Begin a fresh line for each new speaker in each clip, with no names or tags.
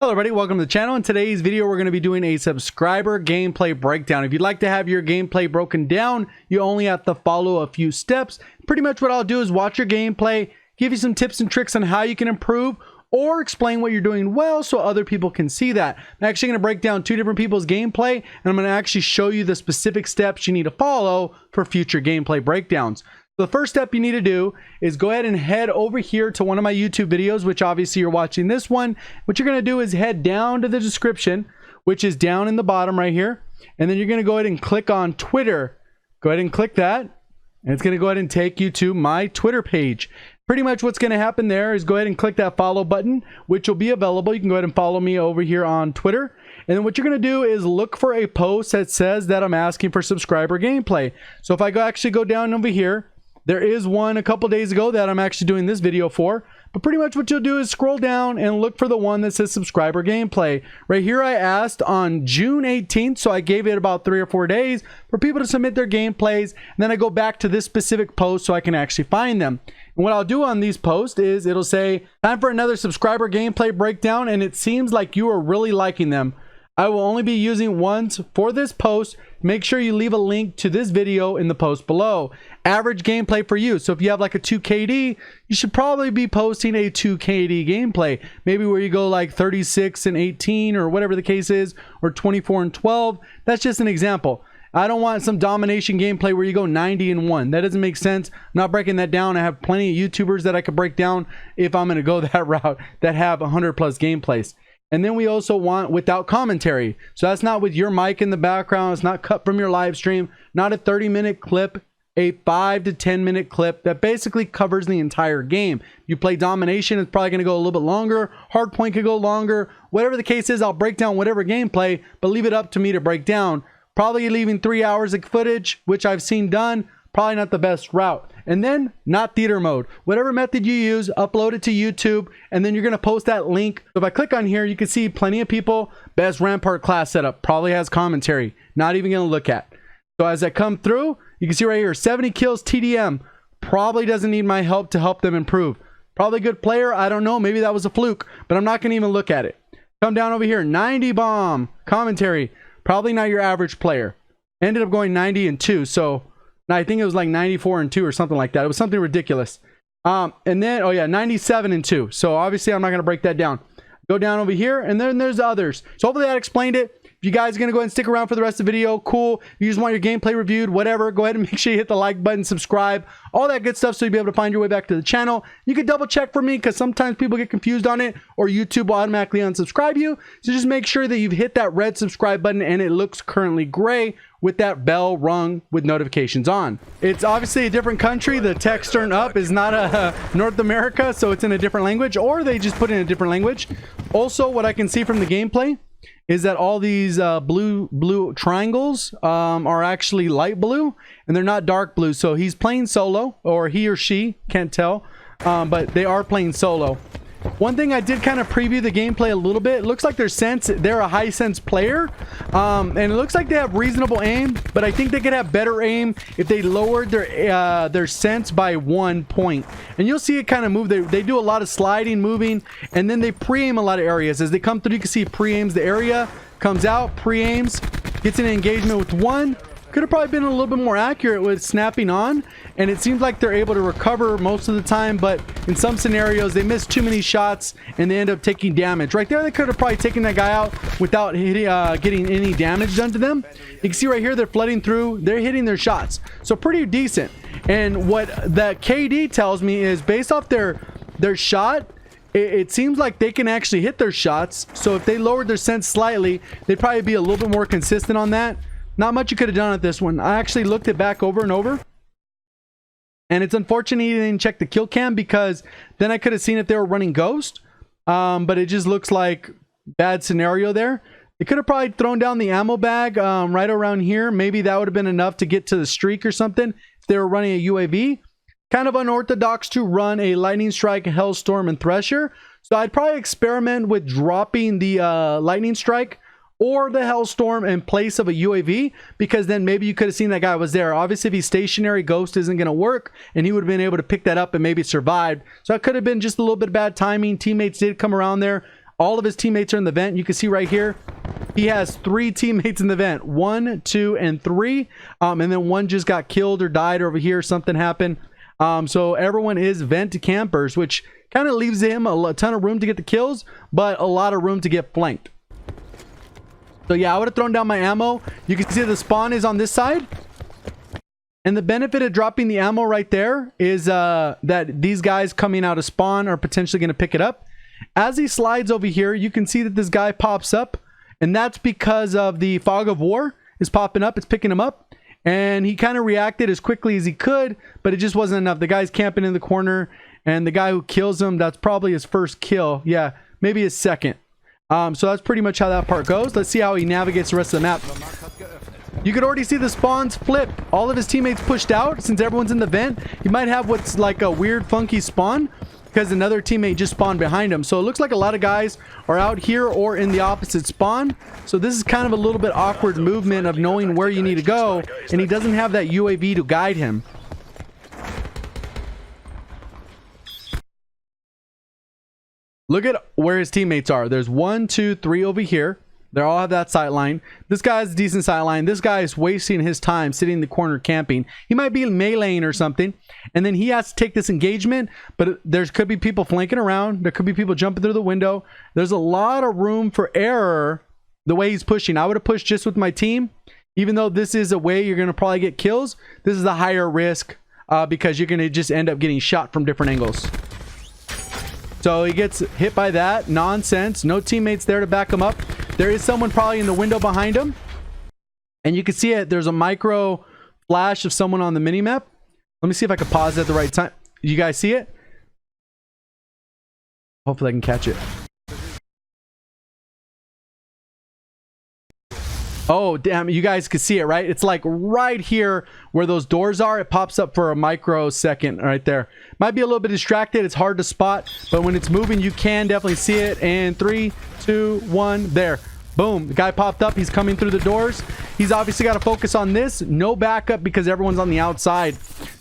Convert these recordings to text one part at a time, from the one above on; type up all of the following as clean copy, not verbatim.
Hello everybody, welcome to the channel. In today's video we're going to be doing a subscriber gameplay breakdown. If you'd like to have your gameplay broken down, you only have to follow a few steps. Pretty much what I'll do is watch your gameplay, give you some tips and tricks on how you can improve, or explain what you're doing well so other people can see that. I'm actually going to break down two different people's gameplay, and I'm going to actually show you the specific steps you need to follow for future gameplay breakdowns. So the first step you need to do is go ahead and head over here to one of my YouTube videos, which obviously you're watching this one. What you're going to do is head down to the description, which is down in the bottom right here. And then you're going to go ahead and click on Twitter. Go ahead and click that. And it's going to go ahead and take you to my Twitter page. Pretty much what's going to happen there is go ahead and click that follow button, which will be available. You can go ahead and follow me over here on Twitter. And then what you're going to do is look for a post that says that I'm asking for subscriber gameplay. So if I actually go down over here, there is one a couple days ago that I'm actually doing this video for. But pretty much what you'll do is scroll down and look for the one that says subscriber gameplay. Right here I asked on June 18th, so I gave it about 3 or 4 days for people to submit their gameplays. And then I go back to this specific post so I can actually find them. And what I'll do on these posts is it'll say, time for another subscriber gameplay breakdown, and it seems like you are really liking them. I will only be using ones for this post. Make sure you leave a link to this video in the post below. Average gameplay for you. So if you have like a 2KD, you should probably be posting a 2KD gameplay. Maybe where you go like 36 and 18 or whatever the case is, or 24 and 12. That's just an example. I don't want some domination gameplay where you go 90 and 1. That doesn't make sense. I'm not breaking that down. I have plenty of YouTubers that I could break down if I'm going to go that route that have 100 plus gameplays. And then we also want without commentary. So that's not with your mic in the background. It's not cut from your live stream. Not a 30-minute clip. A 5 to 10-minute clip that basically covers the entire game. You play domination, it's probably going to go a little bit longer. Hardpoint could go longer. Whatever the case is, I'll break down whatever gameplay, but leave it up to me to break down. Probably leaving 3 hours of footage, which I've seen done. Probably not the best route. And then not theater mode. Whatever method you use, upload it to YouTube, and then you're going to post that link. So if I click on here, you can see plenty of people. Best Rampart class setup. Probably has commentary. Not even going to look at. So as I come through, you can see right here, 70 kills TDM. Probably doesn't need my help to help them improve. Probably a good player. I don't know. Maybe that was a fluke, but I'm not going to even look at it. Come down over here. 90 bomb. Commentary. Probably not your average player. Ended up going 90 and 2. So I think it was like 94 and 2 or something like that. It was something ridiculous. And then, oh yeah, 97 and 2. So obviously I'm not going to break that down. Go down over here, and then there's others. So hopefully that explained it. If you guys are going to go ahead and stick around for the rest of the video, cool. If you just want your gameplay reviewed, whatever, go ahead and make sure you hit the like button, subscribe, all that good stuff so you'll be able to find your way back to the channel. You can double check for me because sometimes people get confused on it, or YouTube will automatically unsubscribe you. So just make sure that you've hit that red subscribe button and it looks currently gray with that bell rung with notifications on. It's obviously a different country. The text turned up is not a North America, so it's in a different language, or they just put in a different language. Also, what I can see from the gameplay is that all these blue triangles are actually light blue, and they're not dark blue. So he's playing solo, or he or she, can't tell, but they are playing solo. One thing I did kind of preview the gameplay a little bit. It looks like they're a high sense player, and it looks like they have reasonable aim, but I think they could have better aim if they lowered their sense by 1 point. And you'll see it kind of move. They do a lot of sliding, moving, and then they pre-aim a lot of areas. As they come through, you can see pre-aims the area, comes out, pre-aims, gets an engagement with one. Could have probably been a little bit more accurate with snapping on, and it seems like they're able to recover most of the time, but in some scenarios they miss too many shots and they end up taking damage. Right there, they could have probably taken that guy out without getting any damage done to them. You can see right here they're flooding through, they're hitting their shots, so pretty decent. And what the KD tells me is based off their shot, it seems like they can actually hit their shots. So if they lowered their sense slightly, they'd probably be a little bit more consistent on that. Not much you could have done at this one. I actually looked it back over and over, and it's unfortunate you didn't check the kill cam, because then I could have seen if they were running ghost. But it just looks like bad scenario there. They could have probably thrown down the ammo bag right around here. Maybe that would have been enough to get to the streak or something if they were running a UAV. Kind of unorthodox to run a lightning strike, Hellstorm, and Thresher. So I'd probably experiment with dropping the lightning strike or the Hellstorm in place of a UAV, because then maybe you could have seen that guy was there. Obviously, if he's stationary, ghost isn't going to work, and he would have been able to pick that up and maybe survived. So it could have been just a little bit of bad timing. Teammates did come around there. All of his teammates are in the vent. You can see right here, he has 3 teammates in the vent. 1, 2, and 3. And then one just got killed or died over here. Something happened. So everyone is vent campers, which kind of leaves him a ton of room to get the kills, but a lot of room to get flanked. So yeah, I would have thrown down my ammo. You can see the spawn is on this side. And the benefit of dropping the ammo right there is that these guys coming out of spawn are potentially going to pick it up. As he slides over here, you can see that this guy pops up. And that's because of the fog of war is popping up. It's picking him up. And he kind of reacted as quickly as he could, but it just wasn't enough. The guy's camping in the corner. And the guy who kills him, that's probably his first kill. Yeah, maybe his second. So that's pretty much how that part goes. Let's see how he navigates the rest of the map. You could already see the spawns flip. All of his teammates pushed out since everyone's in the vent. He might have what's like a weird funky spawn because another teammate just spawned behind him. So it looks like a lot of guys are out here or in the opposite spawn. So this is kind of a little bit awkward movement of knowing where you need to go. And he doesn't have that UAV to guide him. Look at where his teammates are. There's 1, 2, 3 over here. They all have that sight line. This guy has a decent sight line. This guy is wasting his time sitting in the corner camping. He might be meleeing or something. And then he has to take this engagement. But there could be people flanking around. There could be people jumping through the window. There's a lot of room for error the way he's pushing. I would have pushed just with my team. Even though this is a way you're going to probably get kills, this is a higher risk because you're going to just end up getting shot from different angles. So he gets hit by that. Nonsense. No teammates there to back him up. There is someone probably in the window behind him. And you can see it. There's a micro flash of someone on the minimap. Let me see if I can pause it at the right time. You guys see it? Hopefully I can catch it. Oh, damn. You guys can see it, right? It's like right here where those doors are. It pops up for a microsecond right there. Might be a little bit distracted. It's hard to spot. But when it's moving, you can definitely see it. And 3, 2, 1. There. Boom. The guy popped up. He's coming through the doors. He's obviously got to focus on this. No backup because everyone's on the outside.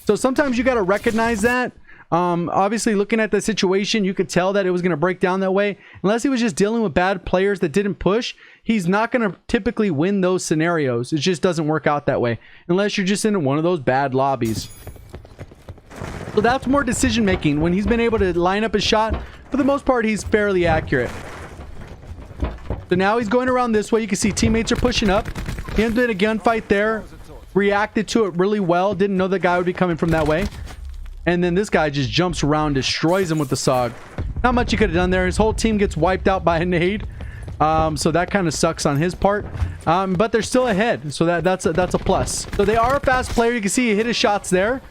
So sometimes you got to recognize that. Obviously looking at the situation, you could tell that it was going to break down that way. Unless he was just dealing with bad players that didn't push, he's not going to typically win those scenarios. It just doesn't work out that way unless you're just in one of those bad lobbies. So that's more decision making. When he's been able to line up his shot, for the most part, he's fairly accurate. So now he's going around this way. You can see teammates are pushing up. He ended a gunfight there, reacted to it really well. Didn't know the guy would be coming from that way. And then this guy just jumps around, destroys him with the SOG. Not much he could have done there. His whole team gets wiped out by a nade. So that kind of sucks on his part. But they're still ahead. So that's a plus. So they are a fast player. You can see he hit his shots there.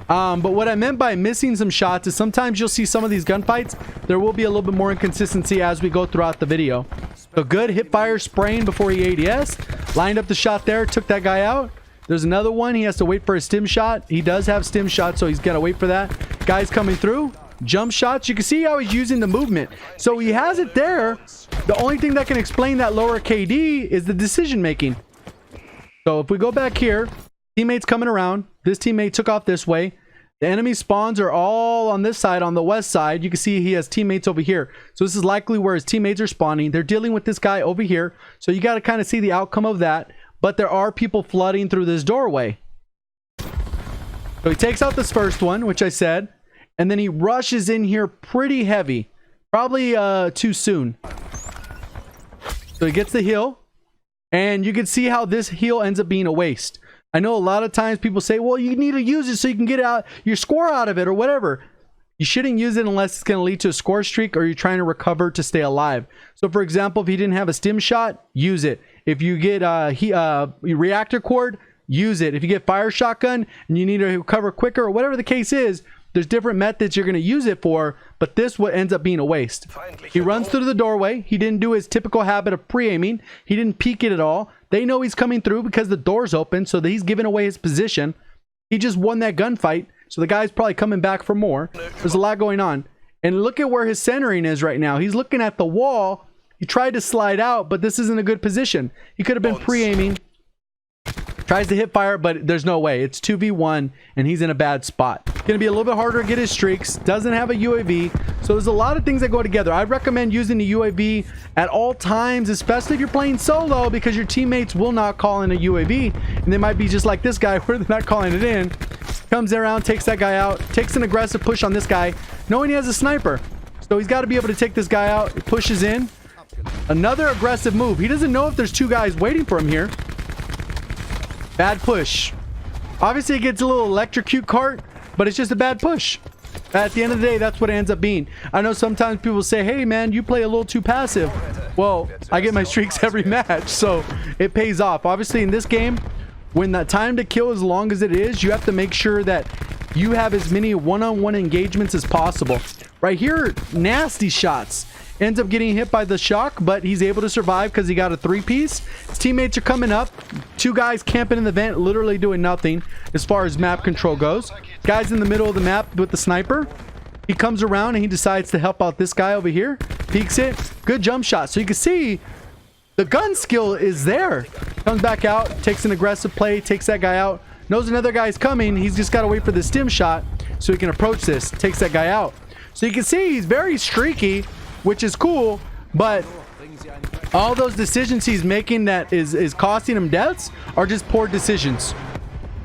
But what I meant by missing some shots is sometimes you'll see some of these gunfights. There will be a little bit more inconsistency as we go throughout the video. So good hip fire spraying before he ADS. Lined up the shot there. Took that guy out. There's another one. He has to wait for a stim shot. He does have stim shots, so he's got to wait for that. Guy's coming through. Jump shots. You can see how he's using the movement. So he has it there. The only thing that can explain that lower KD is the decision making. So if we go back here, teammates coming around. This teammate took off this way. The enemy spawns are all on this side, on the west side. You can see he has teammates over here. So this is likely where his teammates are spawning. They're dealing with this guy over here. So you got to kind of see the outcome of that. But there are people flooding through this doorway. So he takes out this first one, which I said. And then he rushes in here pretty heavy. Probably too soon. So he gets the heal. And you can see how this heal ends up being a waste. I know a lot of times people say, well, you need to use it so you can get out your score out of it or whatever. You shouldn't use it unless it's going to lead to a score streak or you're trying to recover to stay alive. So for example, if he didn't have a stim shot, use it. If you get reactor cord, use it. If you get fire shotgun and you need to recover quicker or whatever the case is, there's different methods you're going to use it for, but this what ends up being a waste. He runs through the doorway. He didn't do his typical habit of pre-aiming. He didn't peek it at all. They know he's coming through because the door's open, so that he's giving away his position. He just won that gunfight, so the guy's probably coming back for more. There's a lot going on. And look at where his centering is right now. He's looking at the wall. He tried to slide out, but this isn't a good position. He could have been pre-aiming. Tries to hip fire, but there's no way. It's 2v1, and he's in a bad spot. Gonna be a little bit harder to get his streaks. Doesn't have a UAV. So there's a lot of things that go together. I'd recommend using the UAV at all times, especially if you're playing solo, because your teammates will not call in a UAV. And they might be just like this guy, where they're not calling it in. Comes around, takes that guy out, takes an aggressive push on this guy, knowing he has a sniper. So he's got to be able to take this guy out. Pushes in. Another aggressive move. He doesn't know if there's two guys waiting for him here. Bad push. Obviously, it gets a little electrocute cart, but it's just a bad push. At the end of the day, that's what it ends up being. I know sometimes people say, hey, man, you play a little too passive. Well, I get my streaks every match, so it pays off. Obviously, in this game, when that time to kill is long as it is, you have to make sure that you have as many one-on-one engagements as possible. Right here, nasty shots. Ends up getting hit by the shock, but he's able to survive because he got a 3-piece. His teammates are coming up. Two guys camping in the vent, literally doing nothing as far as map control goes. Guy's in the middle of the map with the sniper. He comes around and he decides to help out this guy over here. Peeks it. Good jump shot. So you can see the gun skill is there. Comes back out, takes an aggressive play, takes that guy out. Knows another guy's coming. He's just got to wait for the stim shot so he can approach this. Takes that guy out. So you can see he's very streaky, which is cool, but all those decisions he's making that is costing him deaths are just poor decisions.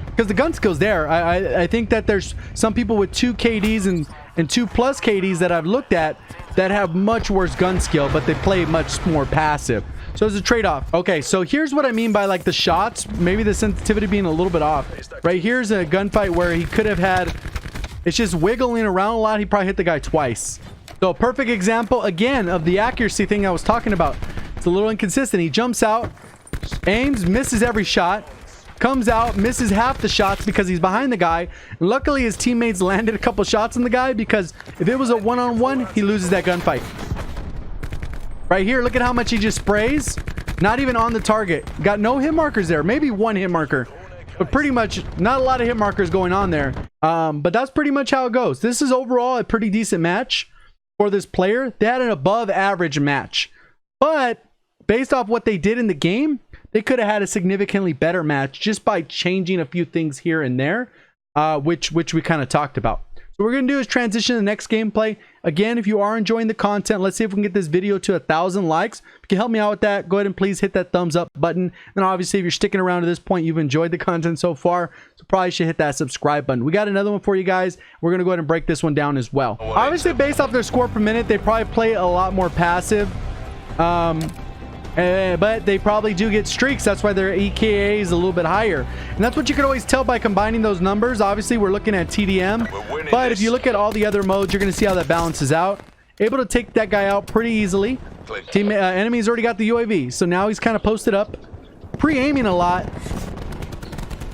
Because the gun skill's there. I think that there's some people with 2 KDs and 2+ KDs that I've looked at that have much worse gun skill, but they play much more passive. So it's a trade-off. Okay, so here's what I mean by like the shots, maybe the sensitivity being a little bit off. Right here's a gunfight where he could have had, it's just wiggling around a lot. He probably hit the guy twice. So perfect example again of the accuracy thing I was talking about. It's a little inconsistent. He jumps out, aims, misses every shot, comes out, misses half the shots because he's behind the guy. And luckily his teammates landed a couple shots on the guy, because if it was a one-on-one, he loses that gunfight. Right here, look at how much he just sprays. Not even on the target. Got no hit markers there. Maybe one hit marker, but pretty much not a lot of hit markers going on there. But that's pretty much how it goes. This is overall a pretty decent match for this player. They had an above average match, but based off what they did in the game, they could have had a significantly better match just by changing a few things here and there, which we kind of talked about. So what we're going to do is transition to the next gameplay. Again, if you are enjoying the content, let's see if we can get this video to 1,000 likes. If you can help me out with that, go ahead and please hit that thumbs up button. And obviously, if you're sticking around to this point, you've enjoyed the content so far, so probably should hit that subscribe button. We got another one for you guys. We're going to go ahead and break this one down as well. Obviously, based off their score per minute, they probably play a lot more passive. But they probably do get streaks. That's why their EKA is a little bit higher. And that's what you can always tell by combining those numbers. Obviously, we're looking at TDM. But if you look at all the other modes, you're going to see how that balances out. Able to take that guy out pretty easily. Enemy's already got the UAV. So now he's kind of posted up. Pre-aiming a lot,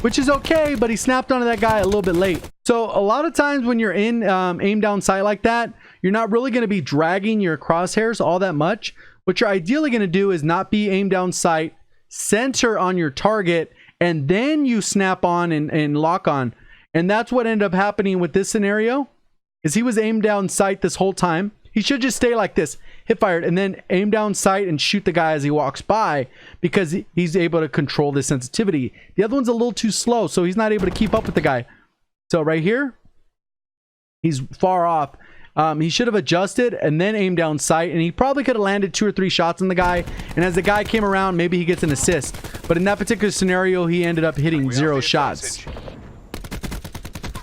which is okay, but he snapped onto that guy a little bit late. So a lot of times when you're in aim down sight like that, you're not really going to be dragging your crosshairs all that much. What you're ideally going to do is not be aim down sight, center on your target, and then you snap on and lock on. And that's what ended up happening with this scenario, is he was aimed down sight this whole time. He should just stay like this, hip fired, and then aim down sight and shoot the guy as he walks by, because he's able to control the sensitivity. The other one's a little too slow, so he's not able to keep up with the guy. So right here, he's far off. He should have adjusted and then aimed down sight, and he probably could have landed 2 or 3 shots on the guy. And as the guy came around, maybe he gets an assist. But in that particular scenario, he ended up hitting 0 shots.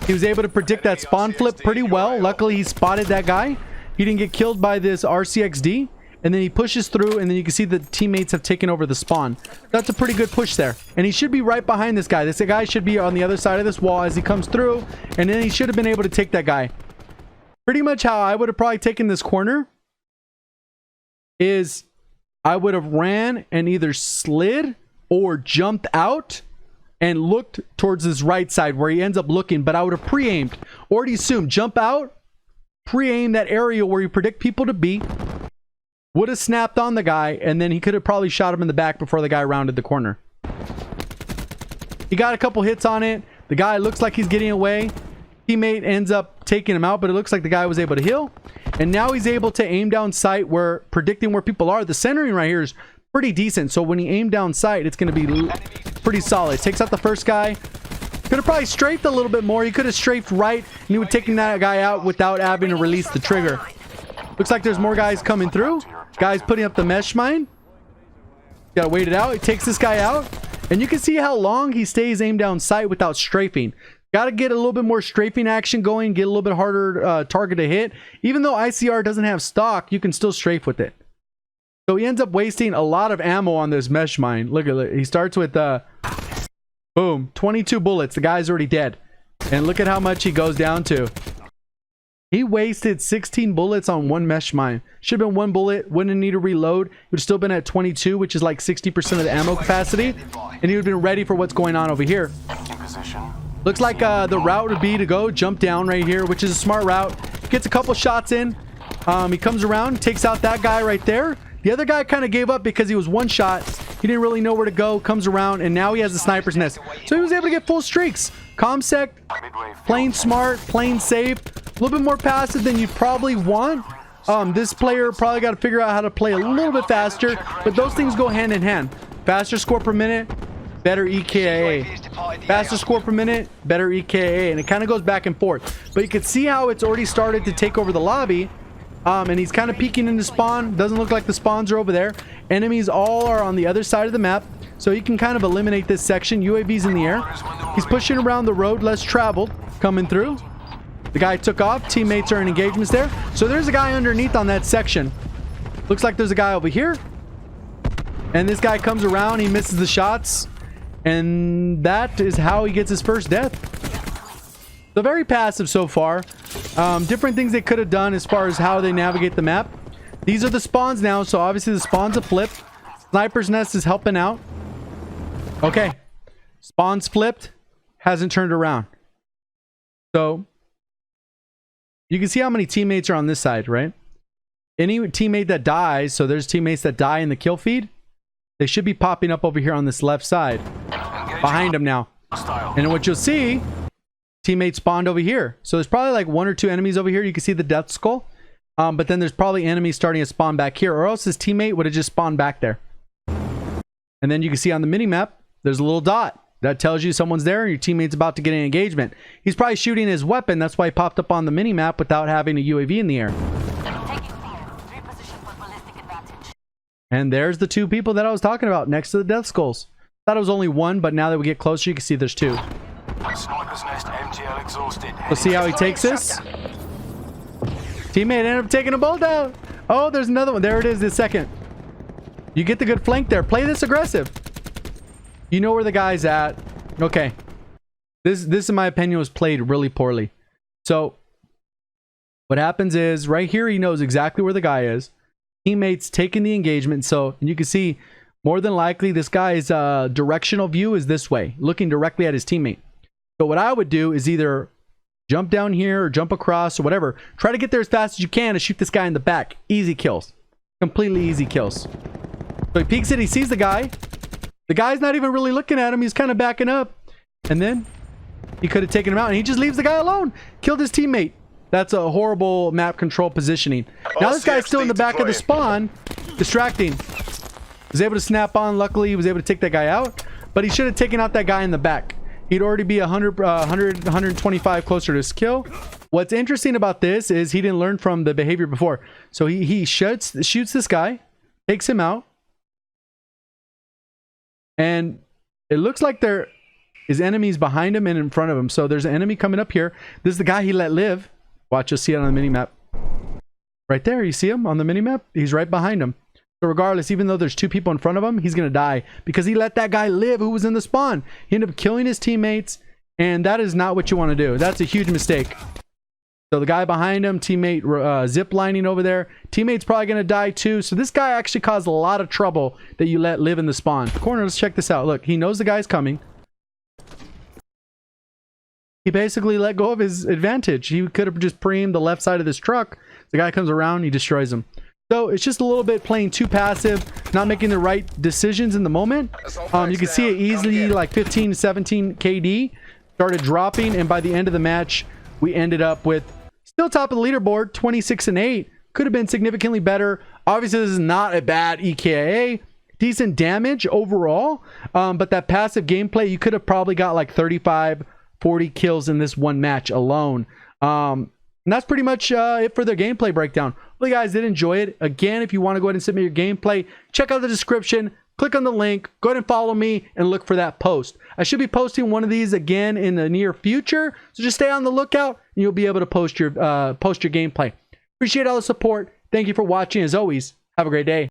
He was able to predict that spawn flip pretty well. Luckily, he spotted that guy. He didn't get killed by this RCXD. And then he pushes through, and then you can see the teammates have taken over the spawn. That's a pretty good push there. And he should be right behind this guy. This guy should be on the other side of this wall as he comes through. And then he should have been able to take that guy. Pretty much how I would have probably taken this corner is I would have ran and either slid or jumped out and looked towards this right side where he ends up looking. But I would have pre-aimed. Already assumed jump out, pre-aim that area where you predict people to be. Would have snapped on the guy, and then he could have probably shot him in the back before the guy rounded the corner. He got a couple hits on it. The guy looks like he's getting away. Teammate ends up taking him out, but it looks like the guy was able to heal. And now he's able to aim down sight where predicting where people are. The centering right here is pretty decent. So when he aim down sight, it's going to be pretty solid. Takes out the first guy. Could have probably strafed a little bit more. He could have strafed right, and he would have taken that guy out without having to release the trigger. Looks like there's more guys coming through. Guys putting up the mesh mine. Gotta wait it out. He takes this guy out, and you can see how long he stays aimed down sight without strafing. Gotta get a little bit more strafing action going, get a little bit harder target to hit. Even though ICR doesn't have stock, you can still strafe with it. So he ends up wasting a lot of ammo on this mesh mine. Look at it. He starts with boom, 22 bullets. The guy's already dead. And look at how much he goes down to. He wasted 16 bullets on one mesh mine. Should have been one bullet. Wouldn't need to reload. He would have still been at 22, which is like 60% of the ammo capacity. And he would have been ready for what's going on over here. Looks like the route would be to go jump down right here, which is a smart route. Gets a couple shots in. He comes around, takes out that guy right there. The other guy kind of gave up because he was one shot. He didn't really know where to go. Comes around, and now he has the sniper's nest. So he was able to get full streaks. Comsec, playing smart, playing safe. A little bit more passive than you probably want. This player probably got to figure out how to play a little bit faster. But those things go hand in hand. Faster score per minute, better EKA. Faster score per minute, better EKA. And it kind of goes back and forth. But you can see how it's already started to take over the lobby. And he's kind of peeking into spawn. Doesn't look like the spawns are over there. Enemies all are on the other side of the map. So he can kind of eliminate this section. UAV's in the air. He's pushing around the road, less traveled, coming through. The guy took off. Teammates are in engagements there. So there's a guy underneath on that section. Looks like there's a guy over here. And this guy comes around. He misses the shots. And that is how he gets his first death. So very passive so far. Different things they could have done as far as how they navigate the map. These are the spawns now, so obviously the spawns have flipped. Sniper's nest is helping out. Okay. Spawns flipped. Hasn't turned around. So you can see how many teammates are on this side, right? Any teammate that dies, so there's teammates that die in the kill feed. They should be popping up over here on this left side. Behind them now. And what you'll see, teammates spawned over here. So there's probably like 1 or 2 enemies over here. You can see the death skull. But then there's probably enemies starting to spawn back here, or else his teammate would have just spawned back there. And then you can see on the mini map, there's a little dot that tells you someone's there and your teammate's about to get an engagement. He's probably shooting his weapon. That's why he popped up on the mini map without having a UAV in the air. And there's the 2 people that I was talking about next to the death skulls. Thought it was only 1, but now that we get closer, you can see there's 2. Let's see how he takes this. Teammate ended up taking a bolt out. Oh, there's another one. There it is, the second. You get the good flank there. Play this aggressive. You know where the guy's at. Okay. This, in my opinion, was played really poorly. So, what happens is, right here, he knows exactly where the guy is. Teammates taking the engagement. So, and you can see, more than likely, this guy's directional view is this way, looking directly at his teammate. So, what I would do is either jump down here or jump across or whatever. Try to get there as fast as you can and shoot this guy in the back. Easy kills. Completely easy kills. So he peeks it. He sees the guy. The guy's not even really looking at him. He's kind of backing up. And then he could have taken him out. And he just leaves the guy alone. Killed his teammate. That's a horrible map control positioning. Now this guy's still in the back of the spawn. Distracting. Was able to snap on. Luckily, he was able to take that guy out. But he should have taken out that guy in the back. He'd already be 125 closer to his kill. What's interesting about this is he didn't learn from the behavior before. So he shoots this guy, takes him out. And it looks like there is enemies behind him and in front of him. So there's an enemy coming up here. This is the guy he let live. Watch, you'll see it on the mini-map. Right there, you see him on the mini-map? He's right behind him. So regardless, even though there's 2 people in front of him, he's going to die because he let that guy live who was in the spawn. He ended up killing his teammates, and that is not what you want to do. That's a huge mistake. So the guy behind him, teammate zip lining over there. Teammate's probably going to die too. So this guy actually caused a lot of trouble that you let live in the spawn. Corner, let's check this out. Look, he knows the guy's coming. He basically let go of his advantage. He could have just preemed the left side of this truck. The guy comes around, he destroys him. So it's just a little bit playing too passive, not making the right decisions in the moment. You can see it easily, like 15 to 17 KD started dropping, and by the end of the match, we ended up with still top of the leaderboard, 26 and 8. Could have been significantly better. Obviously, this is not a bad EKA. decent damage overall. But that passive gameplay, you could have probably got like 35, 40 kills in this one match alone. And that's pretty much it for the gameplay breakdown. Hopefully you guys did enjoy it. Again, if you want to go ahead and submit your gameplay, check out the description. Click on the link, go ahead and follow me, and look for that post. I should be posting one of these again in the near future, so just stay on the lookout, and you'll be able to post your gameplay. Appreciate all the support. Thank you for watching. As always, have a great day.